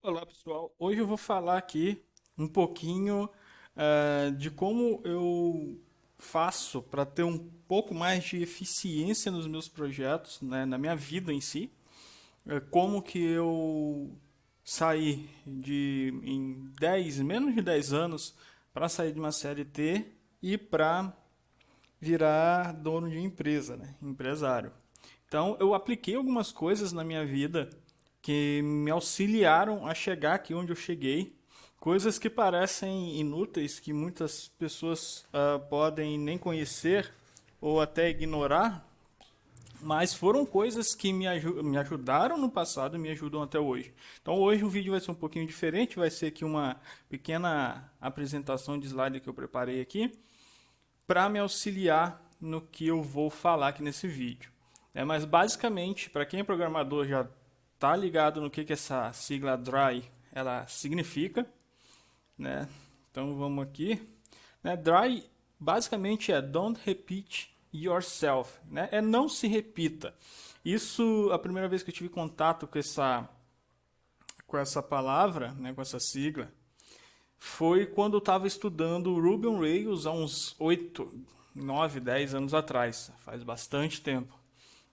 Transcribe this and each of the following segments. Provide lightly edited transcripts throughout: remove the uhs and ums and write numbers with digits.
Olá pessoal, hoje eu vou falar aqui um pouquinho de como eu faço para ter um pouco mais de eficiência nos meus projetos, né, na minha vida em si. Como que eu saí em menos de 10 anos para sair de uma CLT e para virar dono de empresa, né, empresário. Então eu apliquei algumas coisas na minha vida que me auxiliaram a chegar aqui onde eu cheguei. Coisas que parecem inúteis, que muitas pessoas podem nem conhecer ou até ignorar, mas foram coisas que me ajudaram no passado e me ajudam até hoje. Então hoje o vídeo vai ser um pouquinho diferente, vai ser aqui uma pequena apresentação de slide que eu preparei aqui para me auxiliar no que eu vou falar aqui nesse vídeo. Mas basicamente, para quem é programador já tá ligado no que essa sigla DRY ela significa, né? Então vamos aqui, né? DRY basicamente é Don't Repeat Yourself, né? É não se repita. Isso, a primeira vez que eu tive contato com essa palavra, né? Com essa sigla, foi quando eu estava estudando Ruby on Rails há uns 8, 9, 10 anos atrás. Faz bastante tempo.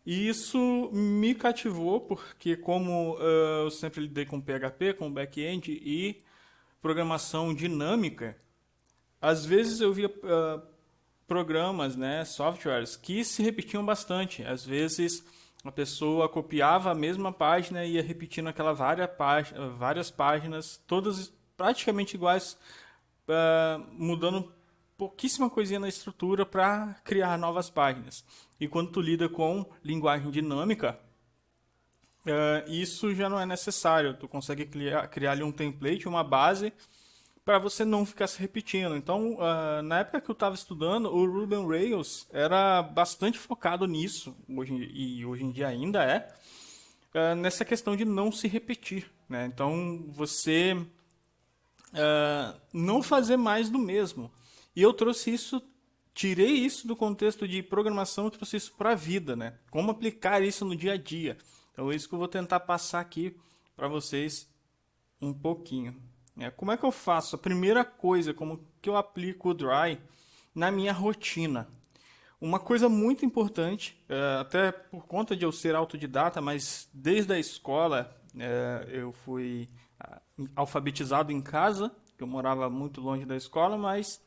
E isso me cativou porque como eu sempre lidei com PHP, com back-end e programação dinâmica, às vezes eu via programas, né, softwares que se repetiam bastante. Às vezes a pessoa copiava a mesma página e ia repetindo aquela várias páginas, todas praticamente iguais, mudando pouquíssima coisinha na estrutura para criar novas páginas. E quando tu lida com linguagem dinâmica, isso já não é necessário. Tu consegue criar ali um template, uma base, para você não ficar se repetindo. Então, na época que eu estava estudando, o Ruby on Rails era bastante focado nisso, e hoje em dia ainda é, nessa questão de não se repetir. Né? Então, você não fazer mais do mesmo. E eu trouxe isso, tirei isso do contexto de programação e trouxe isso para a vida, né? Como aplicar isso no dia a dia. Então é isso que eu vou tentar passar aqui para vocês um pouquinho. Como é que eu faço? A primeira coisa, como que eu aplico o Dry na minha rotina. Uma coisa muito importante, até por conta de eu ser autodidata, mas desde a escola eu fui alfabetizado em casa, que eu morava muito longe da escola, mas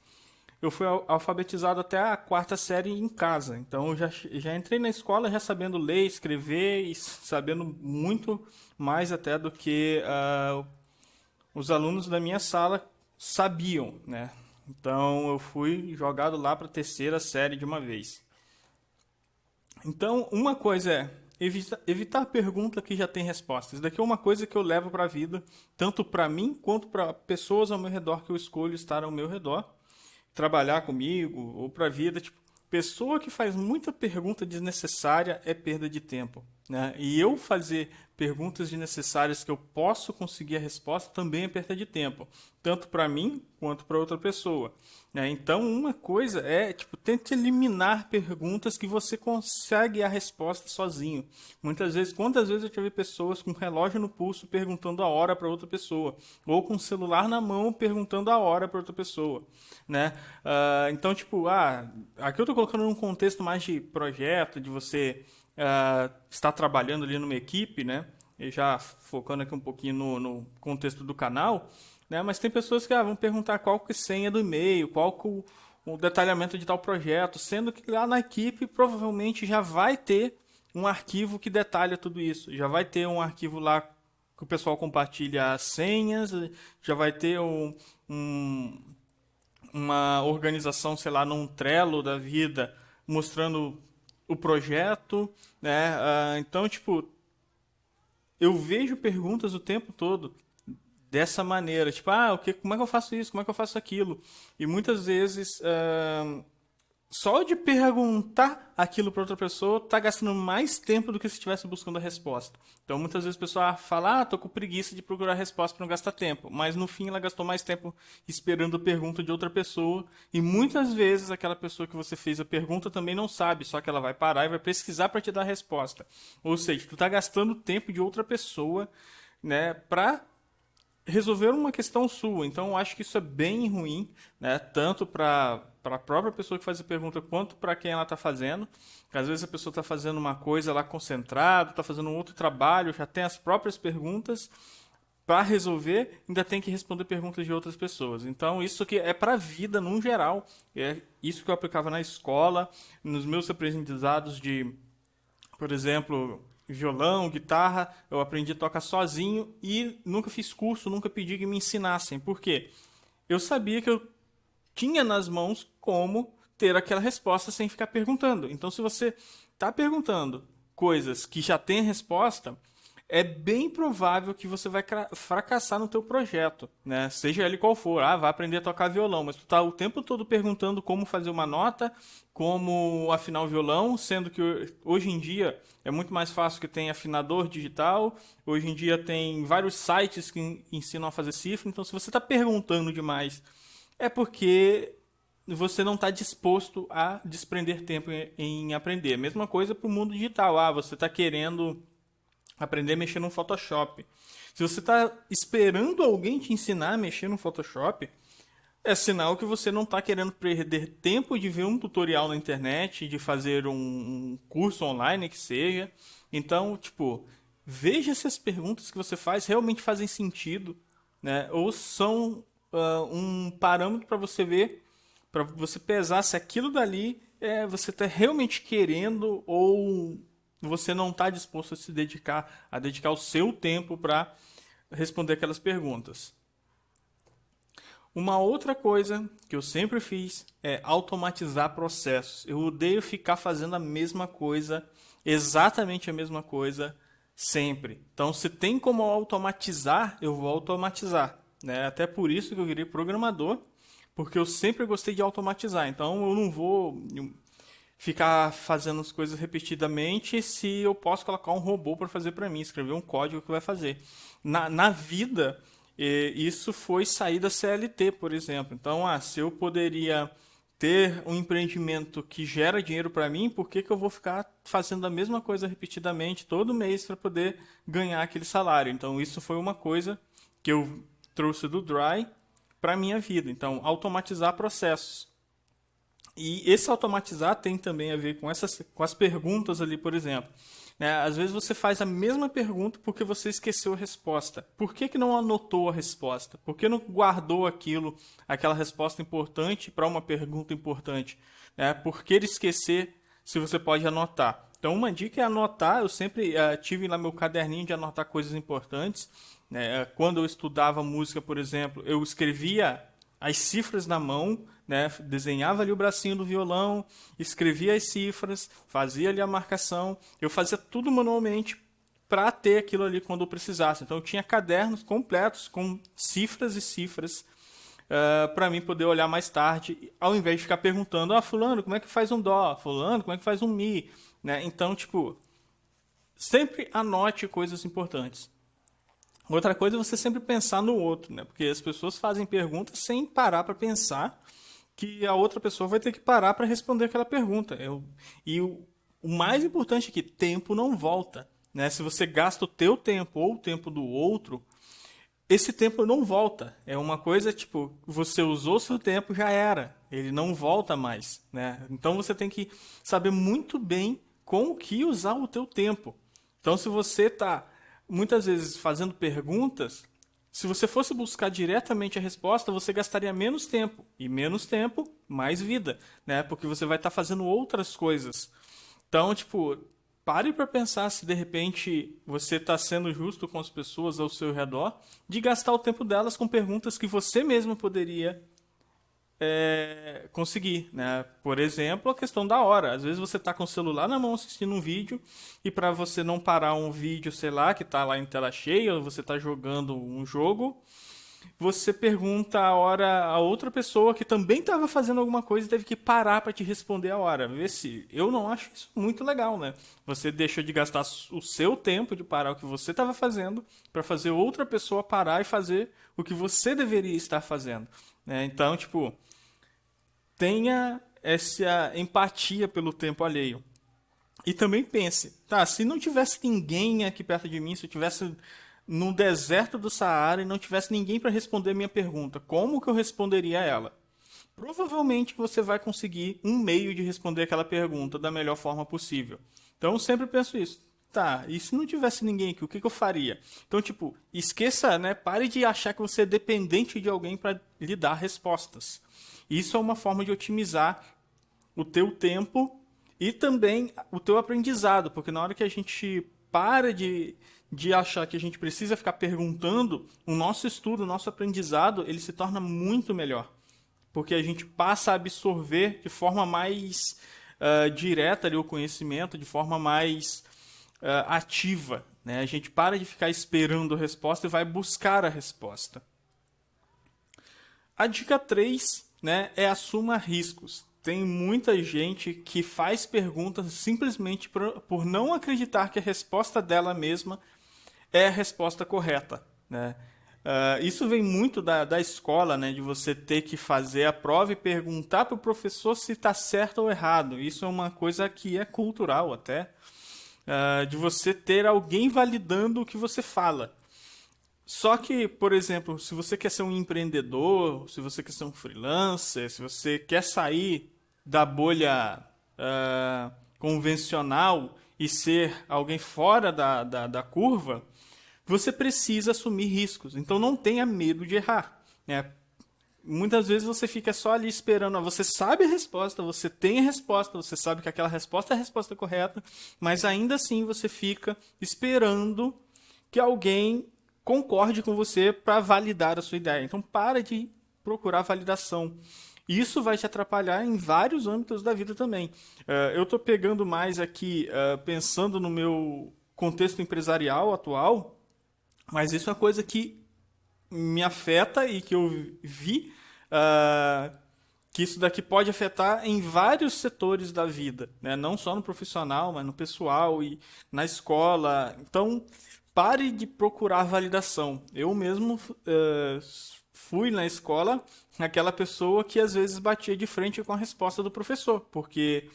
eu fui alfabetizado até a quarta série em casa. Então eu já entrei na escola já sabendo ler, escrever e sabendo muito mais até do que os alunos da minha sala sabiam, né? Então eu fui jogado lá para a terceira série de uma vez. Então, uma coisa é evitar pergunta que já tem resposta. Isso daqui é uma coisa que eu levo para a vida, tanto para mim quanto para pessoas ao meu redor que eu escolho estar ao meu redor, trabalhar comigo ou para a vida. Tipo, pessoa que faz muita pergunta desnecessária é perda de tempo. Né? E eu fazer perguntas desnecessárias que eu posso conseguir a resposta também é perda de tempo, tanto para mim quanto para outra pessoa. Né? Então, uma coisa é, tipo, tente eliminar perguntas que você consegue a resposta sozinho. Muitas vezes, quantas vezes eu tive pessoas com relógio no pulso perguntando a hora para outra pessoa, ou com o celular na mão perguntando a hora para outra pessoa, né? Então, tipo, aqui eu estou colocando num contexto mais de projeto, de você estar trabalhando ali numa equipe, né? E já focando aqui um pouquinho no contexto do canal, né? Mas tem pessoas que vão perguntar qual que é a senha do e-mail, qual que o detalhamento de tal projeto, sendo que lá na equipe provavelmente já vai ter um arquivo que detalha tudo isso, já vai ter um arquivo lá que o pessoal compartilha as senhas, já vai ter uma organização, sei lá, num Trello da vida, mostrando o projeto, né? Então, tipo, eu vejo perguntas o tempo todo dessa maneira, tipo, como é que eu faço isso, como é que eu faço aquilo? E muitas vezes, só de perguntar aquilo para outra pessoa tá gastando mais tempo do que se estivesse buscando a resposta. Então muitas vezes a pessoa fala, tô com preguiça de procurar a resposta para não gastar tempo, mas no fim ela gastou mais tempo esperando a pergunta de outra pessoa e muitas vezes aquela pessoa que você fez a pergunta também não sabe, só que ela vai parar e vai pesquisar para te dar a resposta. Ou seja, tu tá gastando tempo de outra pessoa, né, para resolver uma questão sua. Então, eu acho que isso é bem ruim, né? Tanto para a própria pessoa que faz a pergunta, quanto para quem ela está fazendo. Porque às vezes a pessoa está fazendo uma coisa lá concentrada, está fazendo um outro trabalho, já tem as próprias perguntas para resolver, ainda tem que responder perguntas de outras pessoas. Então, isso que é para a vida, num geral. É isso que eu aplicava na escola, nos meus aprendizados de, por exemplo, violão, guitarra, eu aprendi a tocar sozinho e nunca fiz curso, nunca pedi que me ensinassem. Por quê? Eu sabia que eu tinha nas mãos como ter aquela resposta sem ficar perguntando. Então, se você está perguntando coisas que já têm resposta, é bem provável que você vai fracassar no teu projeto, né? Seja ele qual for. Ah, vai aprender a tocar violão, mas tu tá o tempo todo perguntando como fazer uma nota, como afinar o violão, sendo que hoje em dia é muito mais fácil que tem afinador digital, hoje em dia tem vários sites que ensinam a fazer cifra, então se você está perguntando demais, é porque você não está disposto a desprender tempo em aprender. Mesma coisa para o mundo digital. Ah, você está querendo aprender a mexer no Photoshop. Se você está esperando alguém te ensinar a mexer no Photoshop, é sinal que você não está querendo perder tempo de ver um tutorial na internet, de fazer um curso online que seja. Então, tipo, veja se as perguntas que você faz realmente fazem sentido, né? Ou são um parâmetro para você ver, para você pesar se aquilo dali você está realmente querendo ou você não está disposto a dedicar o seu tempo para responder aquelas perguntas. Uma outra coisa que eu sempre fiz é automatizar processos. Eu odeio ficar fazendo a mesma coisa, exatamente a mesma coisa, sempre. Então, se tem como automatizar, eu vou automatizar, né? Até por isso que eu virei programador, porque eu sempre gostei de automatizar. Então, eu não vou ficar fazendo as coisas repetidamente se eu posso colocar um robô para fazer para mim, escrever um código que vai fazer. Na vida, isso foi sair da CLT, por exemplo. Então, se eu poderia ter um empreendimento que gera dinheiro para mim, por que eu vou ficar fazendo a mesma coisa repetidamente todo mês para poder ganhar aquele salário? Então, isso foi uma coisa que eu trouxe do Dry para a minha vida. Então, automatizar processos. E esse automatizar tem também a ver com as perguntas ali, por exemplo. Né? Às vezes você faz a mesma pergunta porque você esqueceu a resposta. Por que não anotou a resposta? Por que não guardou aquela resposta importante para uma pergunta importante? Né? Por que esquecer se você pode anotar? Então, uma dica é anotar. Eu sempre tive lá meu caderninho de anotar coisas importantes. Né? Quando eu estudava música, por exemplo, eu escrevia as cifras na mão, né? Desenhava ali o bracinho do violão, escrevia as cifras, fazia ali a marcação. Eu fazia tudo manualmente para ter aquilo ali quando eu precisasse. Então eu tinha cadernos completos com cifras e cifras para mim poder olhar mais tarde, ao invés de ficar perguntando: fulano, como é que faz um dó? Fulano, como é que faz um mi? Né? Então, tipo, sempre anote coisas importantes. Outra coisa é você sempre pensar no outro, né? Porque as pessoas fazem perguntas sem parar para pensar que a outra pessoa vai ter que parar para responder aquela pergunta. O mais importante é que tempo não volta, né? Se você gasta o teu tempo ou o tempo do outro, esse tempo não volta. É uma coisa tipo, você usou seu tempo, já era. Ele não volta mais, né? Então você tem que saber muito bem com o que usar o teu tempo. Então se você está muitas vezes fazendo perguntas, se você fosse buscar diretamente a resposta, você gastaria menos tempo. E menos tempo, mais vida, né? Porque você vai estar fazendo outras coisas. Então, tipo, pare para pensar se de repente você está sendo justo com as pessoas ao seu redor, de gastar o tempo delas com perguntas que você mesmo poderia conseguir, né? Por exemplo, a questão da hora. Às vezes você está com o celular na mão assistindo um vídeo e para você não parar um vídeo, sei lá, que está lá em tela cheia, ou você está jogando um jogo, você pergunta a hora a outra pessoa que também estava fazendo alguma coisa e teve que parar para te responder a hora. Vê se eu não acho isso muito legal, né? Você deixou de gastar o seu tempo de parar o que você estava fazendo para fazer outra pessoa parar e fazer o que você deveria estar fazendo, né? Então, tipo, tenha essa empatia pelo tempo alheio. E também pense, tá, se não tivesse ninguém aqui perto de mim, se eu tivesse no deserto do Saara e não tivesse ninguém para responder a minha pergunta, como que eu responderia a ela? Provavelmente você vai conseguir um meio de responder aquela pergunta da melhor forma possível. Então eu sempre penso isso. Tá, e se não tivesse ninguém aqui, o que eu faria? Então, tipo, esqueça, né? Pare de achar que você é dependente de alguém para lhe dar respostas. Isso é uma forma de otimizar o teu tempo e também o teu aprendizado, porque na hora que a gente para de achar que a gente precisa ficar perguntando, o nosso estudo, o nosso aprendizado, ele se torna muito melhor. Porque a gente passa a absorver de forma mais direta ali, o conhecimento, de forma mais ativa. Né? A gente para de ficar esperando a resposta e vai buscar a resposta. A dica 3, né, é assuma riscos. Tem muita gente que faz perguntas simplesmente por não acreditar que a resposta dela mesma é a resposta correta. Né? Isso vem muito da escola, né, de você ter que fazer a prova e perguntar para o professor se está certo ou errado. Isso é uma coisa que é cultural até, de você ter alguém validando o que você fala. Só que, por exemplo, se você quer ser um empreendedor, se você quer ser um freelancer, se você quer sair da bolha convencional e ser alguém fora da curva, você precisa assumir riscos. Então não tenha medo de errar. Né? Muitas vezes você fica só ali esperando. Você sabe a resposta, você tem a resposta, você sabe que aquela resposta é a resposta correta, mas ainda assim você fica esperando que alguém concorde com você para validar a sua ideia. Então para de procurar validação. Isso vai te atrapalhar em vários âmbitos da vida também. Eu estou pegando mais aqui, pensando no meu contexto empresarial atual, mas isso é uma coisa que me afeta e que eu vi que isso daqui pode afetar em vários setores da vida, né? Não só no profissional, mas no pessoal e na escola. Então, pare de procurar validação. Eu mesmo fui na escola aquela pessoa que às vezes batia de frente com a resposta do professor, porque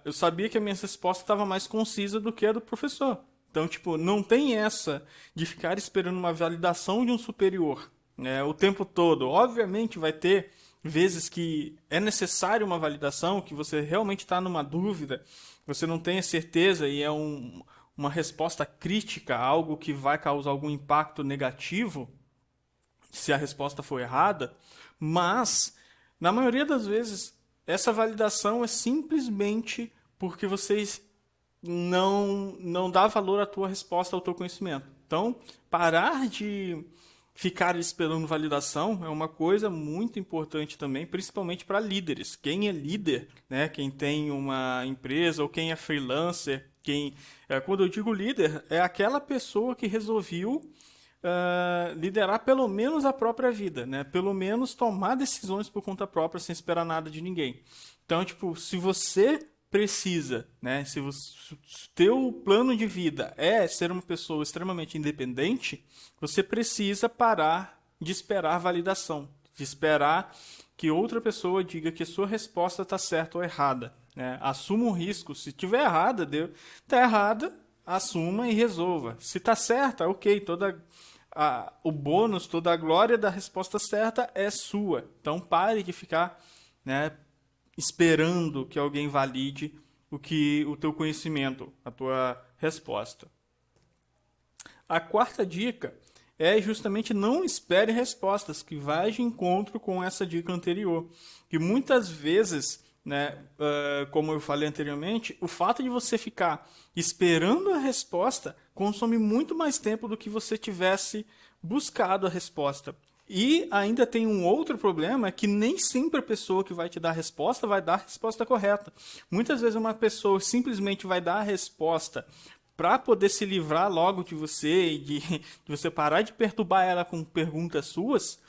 eu sabia que a minha resposta estava mais concisa do que a do professor. Então, tipo, não tem essa de ficar esperando uma validação de um superior, né, o tempo todo. Obviamente vai ter vezes que é necessário uma validação, que você realmente está numa dúvida, você não tem a certeza e é uma resposta crítica, algo que vai causar algum impacto negativo, se a resposta for errada, mas, na maioria das vezes, essa validação é simplesmente porque vocês não dá valor à tua resposta, ao teu conhecimento. Então, parar de ficar esperando validação é uma coisa muito importante também, principalmente para líderes. Quem é líder, né, quem tem uma empresa ou quem é freelancer, quando eu digo líder, é aquela pessoa que resolveu liderar pelo menos a própria vida, né? Pelo menos tomar decisões por conta própria sem esperar nada de ninguém. Então, tipo, se você precisa, né? Se o teu plano de vida é ser uma pessoa extremamente independente, você precisa parar de esperar validação, de esperar que outra pessoa diga que a sua resposta está certa ou errada. Né? Assuma um risco. Se tiver errada, está errada, assuma e resolva. Se está certa, ok, o bônus, toda a glória da resposta certa é sua. Então pare de ficar, né, esperando que alguém valide o teu conhecimento, a tua resposta. A quarta dica é justamente não espere respostas, que vai de encontro com essa dica anterior. Que muitas vezes, né, como eu falei anteriormente, o fato de você ficar esperando a resposta consome muito mais tempo do que você tivesse buscado a resposta. E ainda tem um outro problema, que nem sempre a pessoa que vai te dar a resposta vai dar a resposta correta. Muitas vezes uma pessoa simplesmente vai dar a resposta para poder se livrar logo de você e de você parar de perturbar ela com perguntas suas,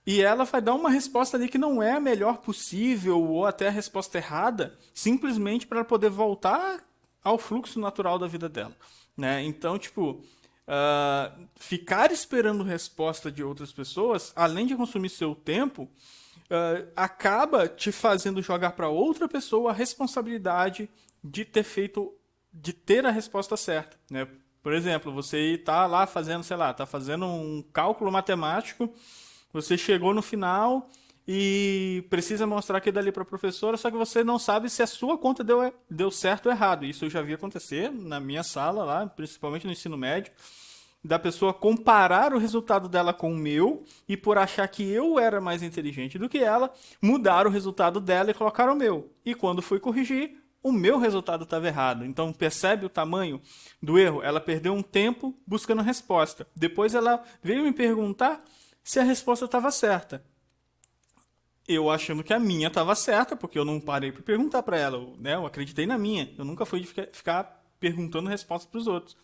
e ela vai dar uma resposta ali que não é a melhor possível, ou até a resposta errada, simplesmente para poder voltar ao fluxo natural da vida dela. Né? Então, tipo, ficar esperando resposta de outras pessoas, além de consumir seu tempo, acaba te fazendo jogar para outra pessoa a responsabilidade de ter a resposta certa. Né? Por exemplo, você está lá fazendo, sei lá, está fazendo um cálculo matemático, você chegou no final e precisa mostrar aquilo dali para a professora, só que você não sabe se a sua conta deu certo ou errado. Isso eu já vi acontecer na minha sala lá, principalmente no ensino médio, da pessoa comparar o resultado dela com o meu e por achar que eu era mais inteligente do que ela, mudar o resultado dela e colocar o meu. E quando fui corrigir, o meu resultado estava errado. Então percebe o tamanho do erro? Ela perdeu um tempo buscando a resposta. Depois ela veio me perguntar se a resposta estava certa. Eu achando que a minha estava certa, porque eu não parei para perguntar para ela, né? Eu acreditei na minha. Eu nunca fui de ficar perguntando respostas para os outros.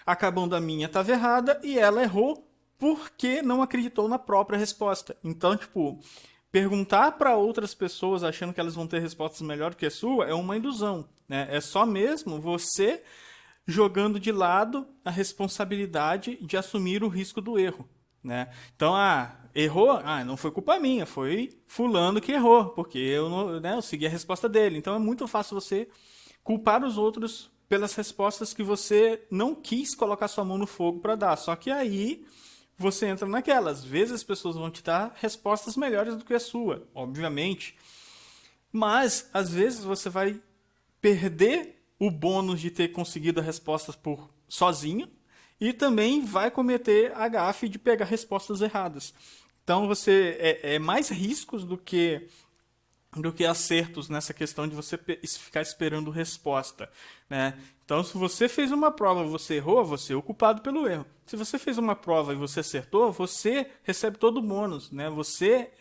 Acabando a minha estava errada e ela errou porque não acreditou na própria resposta. Então, tipo, perguntar para outras pessoas achando que elas vão ter respostas melhores que a sua é uma ilusão, né? É só mesmo você jogando de lado a responsabilidade de assumir o risco do erro, né? Então, errou? Não foi culpa minha, foi fulano que errou, porque eu, não, né, eu segui a resposta dele. Então, é muito fácil você culpar os outros pelas respostas que você não quis colocar sua mão no fogo para dar. Só que aí você entra naquela. Às vezes as pessoas vão te dar respostas melhores do que a sua, obviamente. Mas, às vezes, você vai perder o bônus de ter conseguido a resposta por sozinho e também vai cometer a gafe de pegar respostas erradas. Então, você é mais riscos do que acertos nessa questão de você ficar esperando resposta, né? Então, se você fez uma prova e você errou, você é o culpado pelo erro. Se você fez uma prova e você acertou, você recebe todo o bônus, né? Você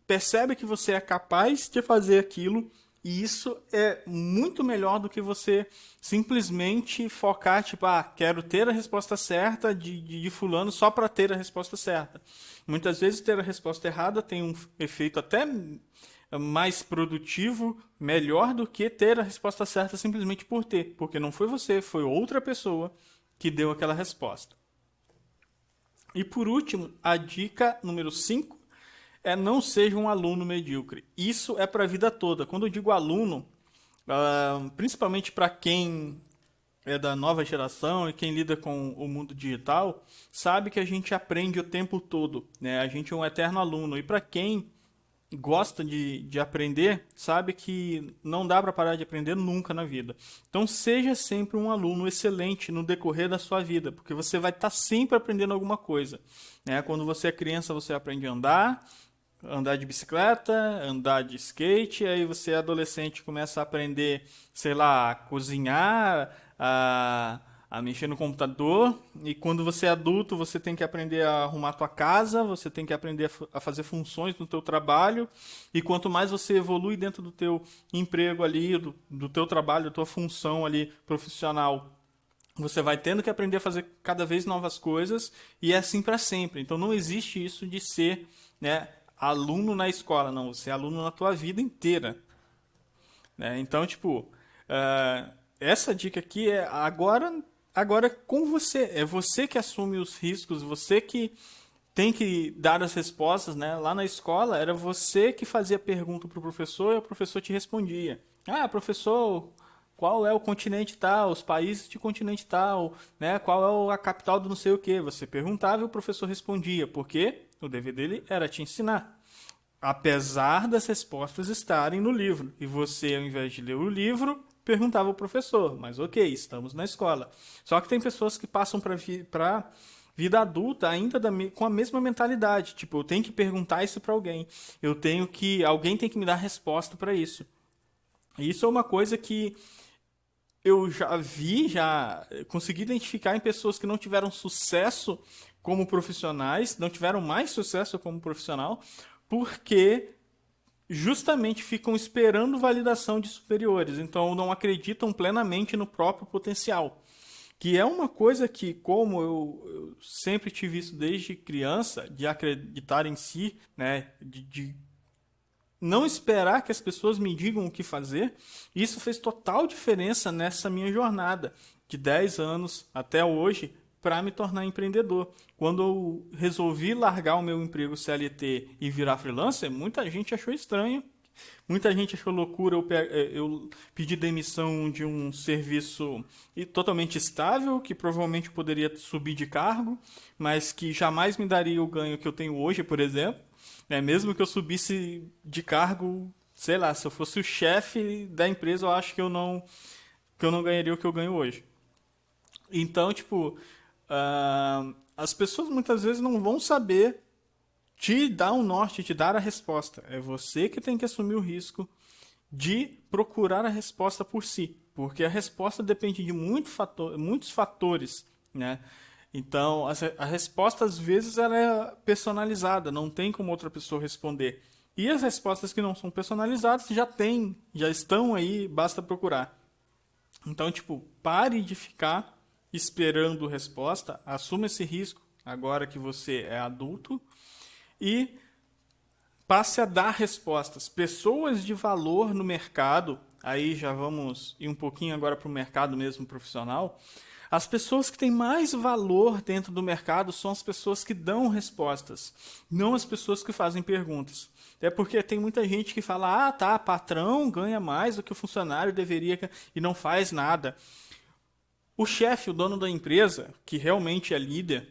percebe que você é capaz de fazer aquilo e isso é muito melhor do que você simplesmente focar, tipo, quero ter a resposta certa de fulano só para ter a resposta certa. Muitas vezes ter a resposta errada tem um efeito até mais produtivo, melhor do que ter a resposta certa simplesmente por ter, porque não foi você, foi outra pessoa que deu aquela resposta. E por último, a dica número 5 é não seja um aluno medíocre. Isso é para a vida toda. Quando eu digo aluno, principalmente para quem é da nova geração e quem lida com o mundo digital, sabe que a gente aprende o tempo todo, né? A gente é um eterno aluno. E para quem gosta de aprender, sabe que não dá para parar de aprender nunca na vida. Então seja sempre um aluno excelente no decorrer da sua vida, porque você vai estar sempre aprendendo alguma coisa, né? Quando você é criança, você aprende a andar de bicicleta, andar de skate, aí você é adolescente começa a aprender, sei lá, a cozinhar, a mexer no computador, e quando você é adulto, você tem que aprender a arrumar a tua casa, você tem que aprender a fazer funções no teu trabalho, e quanto mais você evolui dentro do teu emprego ali, do teu trabalho, da tua função ali profissional, você vai tendo que aprender a fazer cada vez novas coisas, e é assim para sempre. Então não existe isso de ser, né, aluno na escola, não, você é aluno na tua vida inteira, né? Então, tipo, essa dica aqui é agora com você, é você que assume os riscos, você que tem que dar as respostas, né? Lá na escola era você que fazia pergunta para o professor e o professor te respondia. Professor, qual é o continente tal, os países de continente tal, né? Qual é a capital do não sei o que? Você perguntava e o professor respondia, porque o dever dele era te ensinar. Apesar das respostas estarem no livro. E você, ao invés de ler o livro, perguntava ao professor. Mas ok, estamos na escola. Só que tem pessoas que passam para vida adulta ainda com a mesma mentalidade. Tipo, eu tenho que perguntar isso para alguém. Alguém tem que me dar resposta para isso. E isso é uma coisa que eu já consegui identificar em pessoas que não tiveram sucesso como profissionais, não tiveram mais sucesso como profissional, porque justamente ficam esperando validação de superiores, então não acreditam plenamente no próprio potencial. Que é uma coisa que, como eu sempre tive isso desde criança, de acreditar em si, né, de não esperar que as pessoas me digam o que fazer, isso fez total diferença nessa minha jornada de 10 anos até hoje, para me tornar empreendedor. Quando eu resolvi largar o meu emprego CLT e virar freelancer, muita gente achou estranho Muita gente achou loucura eu pedir demissão de um serviço totalmente estável, que provavelmente poderia subir de cargo, mas que jamais me daria o ganho que eu tenho hoje, por exemplo. Né? Mesmo que eu subisse de cargo, sei lá, se eu fosse o chefe da empresa, eu acho que eu não ganharia o que eu ganho hoje. Então, tipo, as pessoas muitas vezes não vão saber te dar um norte, te dar a resposta. É você que tem que assumir o risco de procurar a resposta por si, porque a resposta depende de muitos fatores, né? Então, a resposta às vezes ela é personalizada, não tem como outra pessoa responder. E as respostas que não são personalizadas já estão aí, basta procurar. Então, tipo, pare de ficar esperando resposta, assuma esse risco agora que você é adulto e passe a dar respostas. Pessoas de valor no mercado, aí já vamos ir um pouquinho agora para o mercado mesmo profissional. As pessoas que têm mais valor dentro do mercado são as pessoas que dão respostas, não as pessoas que fazem perguntas. É porque tem muita gente que fala, ah, tá, patrão ganha mais do que o funcionário deveria e não faz nada. O chefe, o dono da empresa, que realmente é líder,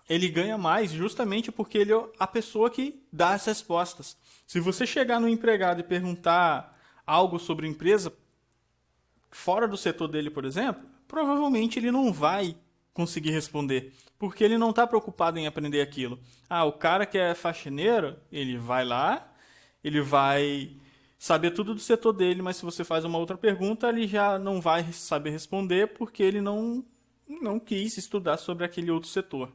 ele ganha mais justamente porque ele é a pessoa que dá as respostas. Se você chegar no empregado e perguntar algo sobre a empresa, fora do setor dele, por exemplo, provavelmente ele não vai conseguir responder, porque ele não está preocupado em aprender aquilo. Ah, o cara que é faxineiro, ele vai lá, ele vai saber tudo do setor dele, mas se você faz uma outra pergunta, ele já não vai saber responder porque ele não quis estudar sobre aquele outro setor.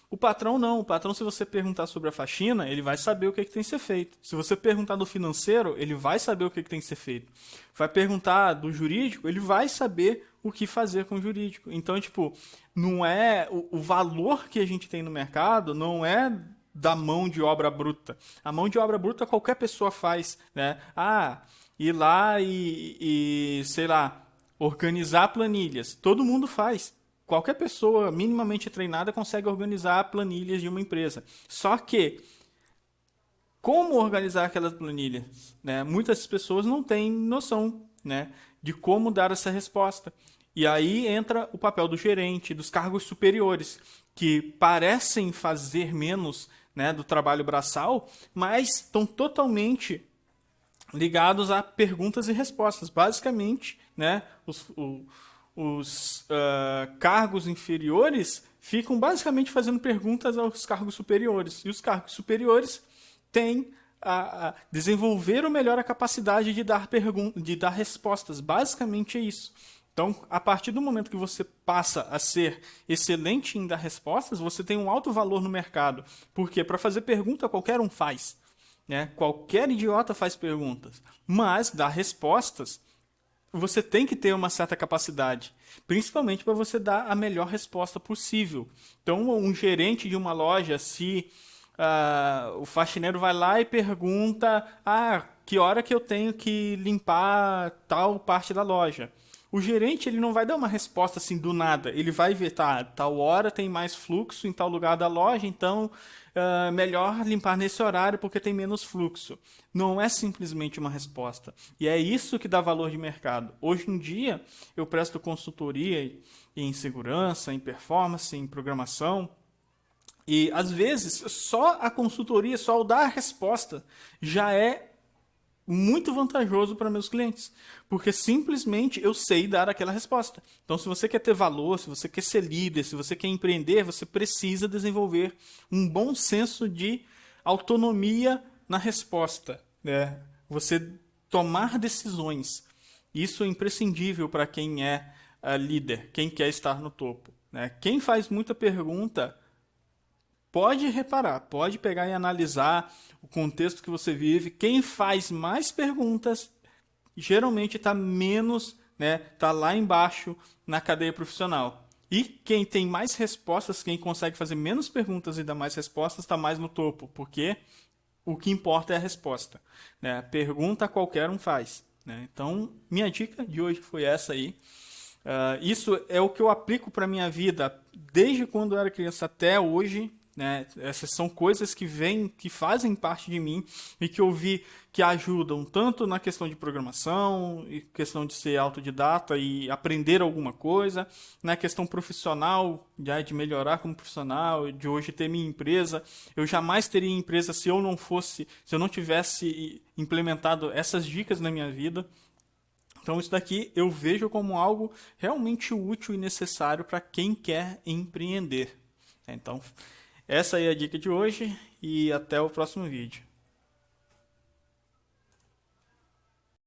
O patrão não. O patrão, se você perguntar sobre a faxina, ele vai saber o que tem que ser feito. Se você perguntar do financeiro, ele vai saber o que tem que ser feito. Vai perguntar do jurídico, ele vai saber o que fazer com o jurídico. Então, tipo, não é o valor que a gente tem no mercado, não é da mão de obra bruta. A mão de obra bruta qualquer pessoa faz, né? Ah, ir lá sei lá, organizar planilhas. Todo mundo faz. Qualquer pessoa minimamente treinada consegue organizar planilhas de uma empresa. Só que, como organizar aquelas planilhas? Né? Muitas pessoas não têm noção, né, de como dar essa resposta. E aí entra o papel do gerente, dos cargos superiores, que parecem fazer menos, né, do trabalho braçal, mas estão totalmente ligados a perguntas e respostas. Basicamente, né, os cargos inferiores ficam basicamente fazendo perguntas aos cargos superiores. E os cargos superiores têm a desenvolver melhor a capacidade de dar respostas. Basicamente é isso. Então, a partir do momento que você passa a ser excelente em dar respostas, você tem um alto valor no mercado. Porque para fazer pergunta, qualquer um faz. Né? Qualquer idiota faz perguntas. Mas dar respostas, você tem que ter uma certa capacidade, principalmente para você dar a melhor resposta possível. Então, um gerente de uma loja, se o faxineiro vai lá e pergunta que hora que eu tenho que limpar tal parte da loja. O gerente ele não vai dar uma resposta assim do nada. Ele vai ver, tal hora tem mais fluxo em tal lugar da loja, então melhor limpar nesse horário porque tem menos fluxo. Não é simplesmente uma resposta. E é isso que dá valor de mercado. Hoje em dia, eu presto consultoria em segurança, em performance, em programação. E, às vezes, só a consultoria, só o dar a resposta, já é muito vantajoso para meus clientes, porque simplesmente eu sei dar aquela resposta. Então, se você quer ter valor, se você quer ser líder, se você quer empreender, você precisa desenvolver um bom senso de autonomia na resposta, né? Você tomar decisões. Isso é imprescindível para quem é líder, quem quer estar no topo, né? Quem faz muita pergunta pode reparar, pode pegar e analisar o contexto que você vive. Quem faz mais perguntas geralmente está menos, né, está lá embaixo na cadeia profissional. E quem tem mais respostas, quem consegue fazer menos perguntas e dar mais respostas, está mais no topo, porque o que importa é a resposta. Né? Pergunta qualquer um faz. Né? Então, minha dica de hoje foi essa aí. Isso é o que eu aplico para a minha vida desde quando eu era criança até hoje. né? Essas são coisas que vêm, que fazem parte de mim e que eu vi que ajudam tanto na questão de programação, e questão de ser autodidata e aprender alguma coisa, na questão profissional, de melhorar como profissional, de hoje ter minha empresa. Eu jamais teria empresa se eu não tivesse implementado essas dicas na minha vida. Então isso daqui eu vejo como algo realmente útil e necessário para quem quer empreender. Então, essa aí é a dica de hoje e até o próximo vídeo.